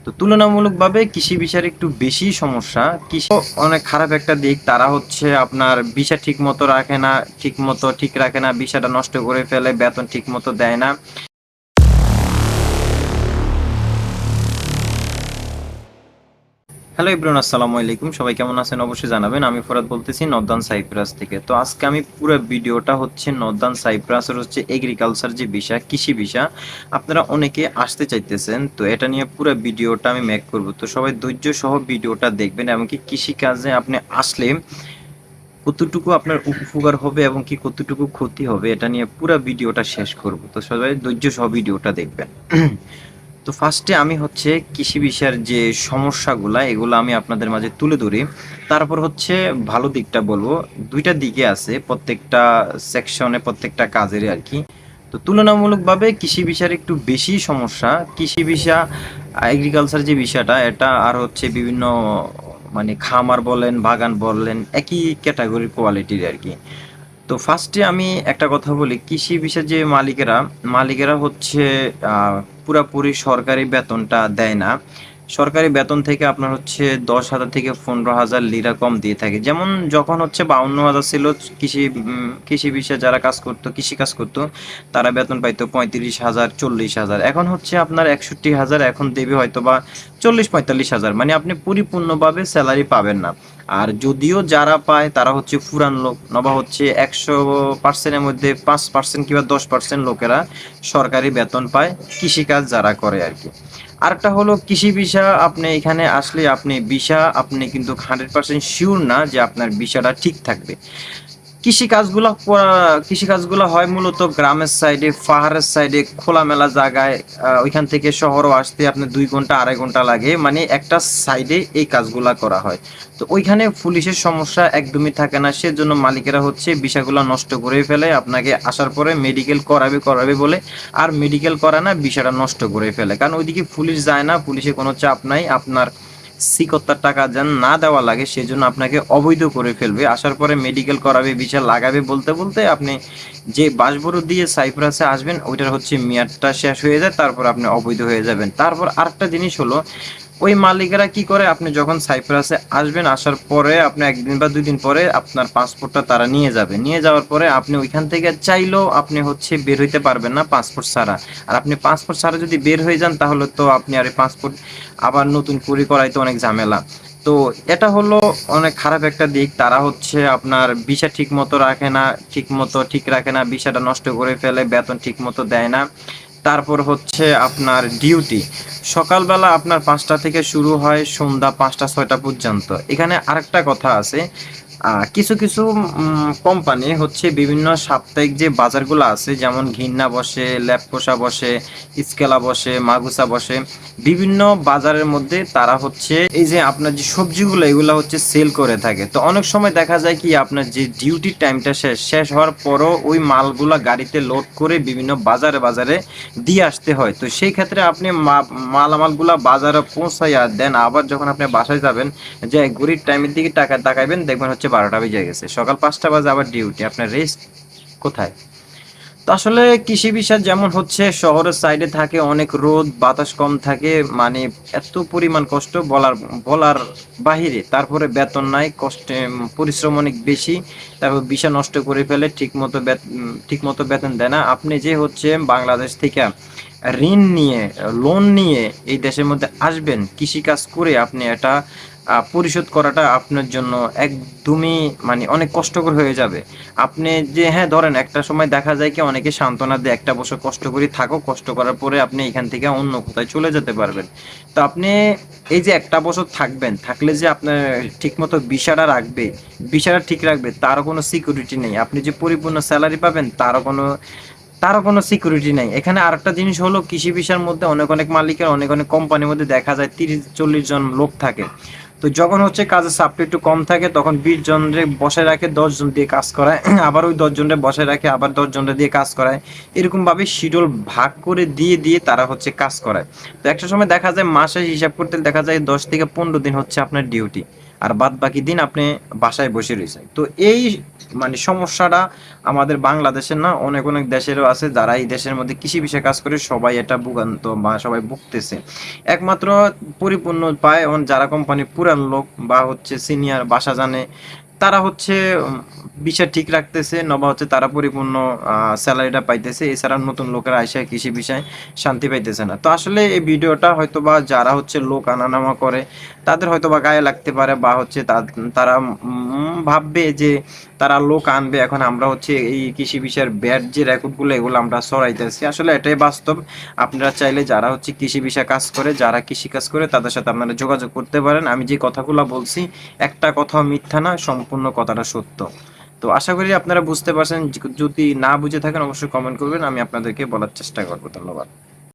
তো তুলনামূলকভাবে কৃষি ভিসার একটু বেশি সমস্যা। কৃষি অনেক খারাপ একটা দিক, তারা হচ্ছে আপনার ভিসা ঠিক মতো রাখে না, ঠিক রাখে না, ভিসাটা নষ্ট করে ফেলে, বেতন ঠিক মতো দেয় না। হ্যালো এভরিওয়ান, আসসালামু আলাইকুম। সবাই কেমন আছেন অবশ্যই জানাবেন। আমি ফরাদ বলতেছি নর্দার্ন সাইপ্রাস থেকে। তো আজকে আমি পুরো ভিডিওটা হচ্ছে নর্দার্ন সাইপ্রাসের হচ্ছে এগ্রিকালচার যে ভিসা, কৃষি ভিসা, আপনারা অনেকে আসতে চাইতেছেন, তো এটা নিয়ে পুরো ভিডিওটা আমি মেক করব। তো সবাই ধৈর্য সহ ভিডিওটা দেখবেন, এমনকি কৃষি কাজে আপনি আসলে কতটুকু আপনার উপকার হবে এবং কি কতটুকু ক্ষতি হবে এটা নিয়ে পুরো ভিডিওটা শেষ করব। তো সবাই ধৈর্য সহ ভিডিওটা দেখবেন। তো ফার্স্টে আমি হচ্ছে কৃষি বিষয়ের যে সমস্যাগুলা এগুলো আমি আপনাদের মাঝে তুলে ধরি, তারপর হচ্ছে ভালো দিকটা বলবো। দুইটা দিকে আছে প্রত্যেকটা সেকশনে, প্রত্যেকটা কাজেরই আর কি। তো তুলনামূলকভাবে কৃষি বিষয়ের একটু বেশি সমস্যা। কৃষি বিষয়, এগ্রিকালচার যে বিষয়টা এটা আর হচ্ছে বিভিন্ন মানে খামার বলেন বাগান বললেন একই ক্যাটাগরির কোয়ালিটির আর কি। তো ফার্স্টে আমি একটা কথা বলি, কৃষি বিষয়ে যে মালিকেরা মালিকেরা হচ্ছে পুরাপুরি সরকারি বেতনটা দেয় না। সরকারি বেতন থেকে আপনার হচ্ছে 10,000 থেকে 15,000 লিরা কম দিয়ে থাকে। যেমন যখন হচ্ছে 52,000 ছিল, কৃষি বিষয়ে যারা কাজ করতো, কৃষি কাজ করতো, তারা বেতন পাইতো 35,000, 40,000। এখন হচ্ছে আপনার 61,000 এখন দেবে হয়তো বা 40-45,000, মানে আপনি পরিপূর্ণভাবে স্যালারি পাবেন না। আর যদিও যারা পায় তারা হচ্ছে ফুরান লোক, নবা হচ্ছে 100%-এর মধ্যে 5% কিংবা 10% লোকেরা সরকারি বেতন পায়, কৃষিকাজ যারা করে আর কি। আরেকটা হলো কৃষি ভিসা, আপনি এখানে আসলে আপনি ভিসা আপনি কিন্তু 100% শিওর না যে আপনার ভিসাটা ঠিক থাকবে। কৃষি কাজগুলো হয় মূলত গ্রামের সাইডে, পাহাড়ের সাইডে, খোলামেলা জায়গায়। ওইখান থেকে শহরও আসতে আপনার 2 ঘন্টা 2.5 ঘন্টা লাগে, মানে একটা সাইডে এই কাজগুলা করা হয়। তো ওইখানে পুলিশের সমস্যা একদমই থাকে না, সেজন্য মালিকেরা হচ্ছে ভিসাগুলো নষ্ট করে ফেলে, আপনাকে আসার পরে মেডিকেল করাবে করাবে বলে আর মেডিকেল করা না, ভিসাটা নষ্ট করে ফেলে। কারণ ওইদিকে পুলিশ যায় না, পুলিশে কোনো চাপ নাই, আপনার সিকত্তার টাকা যেন না দেওয়া লাগে সেজন্য আপনাকে অবৈধ করে ফেলবে। আসার পরে মেডিকেল করাবে, ভিসা লাগাবে বলতে বলতে আপনি যে বাসবড় দিয়ে সাইপ্রাসে আসবেন ওইটার হচ্ছে মেয়াদটা শেষ হয়ে যায়, তারপর আপনি অবৈধ হয়ে যাবেন। তারপর আরেকটা জিনিস হলো, ওই মালিকেরা কি করে, আপনি যখন সাইপ্রাসে আসবেন, আসার পরে আপনি 1 দিন বা 2 দিন পরে আপনার পাসপোর্টটা তারা নিয়ে যাবে। নিয়ে যাওয়ার পরে আপনি ওইখান থেকে চাইলেও আপনি হচ্ছে বের হইতে পারবেন না পাসপোর্ট ছাড়া। আর আপনি পাসপোর্ট ছাড়া যদি বের হয়ে যান তাহলে তো আপনি আর পাসপোর্ট আবার নতুন করে করাইতে অনেক ঝামেলা। তো এটা হলো অনেক খারাপ একটা দিক, তারা হচ্ছে আপনার ভিসা ঠিক মতো রাখে না, ঠিক রাখে না, ভিসাটা নষ্ট করে ফেলে, বেতন ঠিক মতো দেয় না। তারপর হচ্ছে আপনার ডিউটি সকালবেলা আপনার 5টা থেকে শুরু হয়, সন্ধ্যা 5টা 6টা পর্যন্ত। এখানে আরেকটা কথা আছে, কিছু কিছু কোম্পানি হচ্ছে বিভিন্ন সাপ্তাহিক যে বাজারগুলো আছে, যেমন ঘিন্না বসে, ল্যাপকোষা বসে, স্কেলা বসে, মাগুসা বসে, বিভিন্ন বাজারের মধ্যে তারা হচ্ছে এই যে আপনার যে সবজিগুলো এগুলো হচ্ছে সেল করে থাকে। তো অনেক সময় দেখা যায় কি, আপনার যে ডিউটির টাইমটা শেষ শেষ হওয়ার পরও ওই মালগুলা গাড়িতে লোড করে বিভিন্ন বাজারে বাজারে দিয়ে আসতে হয়। তো সেই ক্ষেত্রে আপনি মালামালগুলা বাজারে পৌঁছাইয়া দেন, আবার যখন আপনি বাসায় যাবেন, যে ঘড়ির টাইমের দিকে টাকা তাকাইবেন, দেখবেন হচ্ছে 12টা বেজে গেছে, সকাল 5টা বাজে আবার ডিউটি, আপনার রেস্ট কোথায়? তো আসলে কৃষি বিষয় যেমন হচ্ছে শহরের সাইডে থাকে, অনেক রোদ বাতাস কম থাকে, মানে এত পরিমাণ কষ্ট বলার বলার বাহিরে। তারপরে বেতন নাই, কষ্টে পরিশ্রম অনেক বেশি, তারপর বিষয় নষ্ট করে ফেলে, ঠিক মতো বেতন দেয় না। আপনি যে হচ্ছে বাংলাদেশ থেকে ঋণ নিয়ে, লোন নিয়ে এই দেশের মধ্যে আসবেন, কৃষিকাজ করে আপনি এটা পরিশোধ করাটা আপনার জন্য একদমই মানে অনেক কষ্টকর হয়ে যাবে। আপনি যে হ্যাঁ ধরেন একটা সময় দেখা যায় কি, অনেকে সান্ত্বনা দেয় 1 বছর কষ্ট করে থাকো, কষ্ট করার পরে আপনি এখান থেকে অন্য কোথায় চলে যেতে পারবেন। তো আপনি এই যে 1টা বছর থাকবেন, থাকলে যে আপনার ঠিকমতো বিষয়টা ঠিক রাখবে তারও কোনো সিকিউরিটি নেই। আপনি যে পরিপূর্ণ স্যালারি পাবেন তারও কোনো সিকিউরিটি নেই। এখানে আরেকটা জিনিস হলো, কৃষি বিষয়ের মধ্যে অনেক অনেক মালিকের, অনেক অনেক কোম্পানির মধ্যে দেখা যায় 30-40 জন লোক থাকে। তো যখন হচ্ছে কাজের চাপটা একটু কম থাকে তখন 20 জনরে বসায় রাখে, 10 জন দিয়ে কাজ করায়, আবার ওই 10 জনরে বসায় রাখে, আবার 10 জনরে দিয়ে কাজ করায়। এরকম ভাবে শিডিউল ভাগ করে দিয়ে দিয়ে তারা হচ্ছে কাজ করায়। তো একটা সময় দেখা যায় মাসে হিসাব করতে দেখা যায় 10 থেকে 15 দিন হচ্ছে আপনার ডিউটি। আর বাদ বাকি দিন আপনি বাসায় বসে রয়েছেন। তো এই মানে সমস্যাটা আমাদের বাংলাদেশের না, অনেক অনেক দেশেরও আছে, যারা এই দেশের মধ্যে কৃষি বিষয়ে কাজ করে সবাই এটা ভোগান্ত বা সবাই ভুগতেছে। একমাত্র পরিপূর্ণ পায় যারা কোম্পানি পুরান লোক বা হচ্ছে সিনিয়র বাসা জানে, তারা হচ্ছে বিষয় ঠিক রাখতেছে, নবা হচ্ছে তারা পরিপূর্ণ স্যালারিটা পাইতেছে। এছাড়া নতুন লোকেরা আইসা কৃষি বিষয়ে শান্তি পাইতেছে না। তো আসলে এই ভিডিওটা হয়তো বা যারা হচ্ছে লোক আনানামা করে তাদের হয়তো বা গায়ে লাগতে পারে, বা হচ্ছে তারা ভাববে যে তারা লোক আনবে, এখন আমরা হচ্ছে এই কৃষি বিষয়ের ব্যাড যে রেকর্ডগুলো এগুলো আমরা সরাইতেছি। আসলে এটাই বাস্তব। আপনারা চাইলে যারা হচ্ছে কৃষি বিষয়ে কাজ করে, যারা কৃষি কাজ করে তাদের সাথে আপনারা যোগাযোগ করতে পারেন। আমি যে কথাগুলো বলছি একটা কথাও মিথ্যা না, সম্পূর্ণ কথাটা সত্য। তো আশা করি আপনারা বুঝতে পারছেন। যদি না বুঝে থাকেন অবশ্যই কমেন্ট করবেন, আমি আপনাদেরকে বলার চেষ্টা করবো। ধন্যবাদ।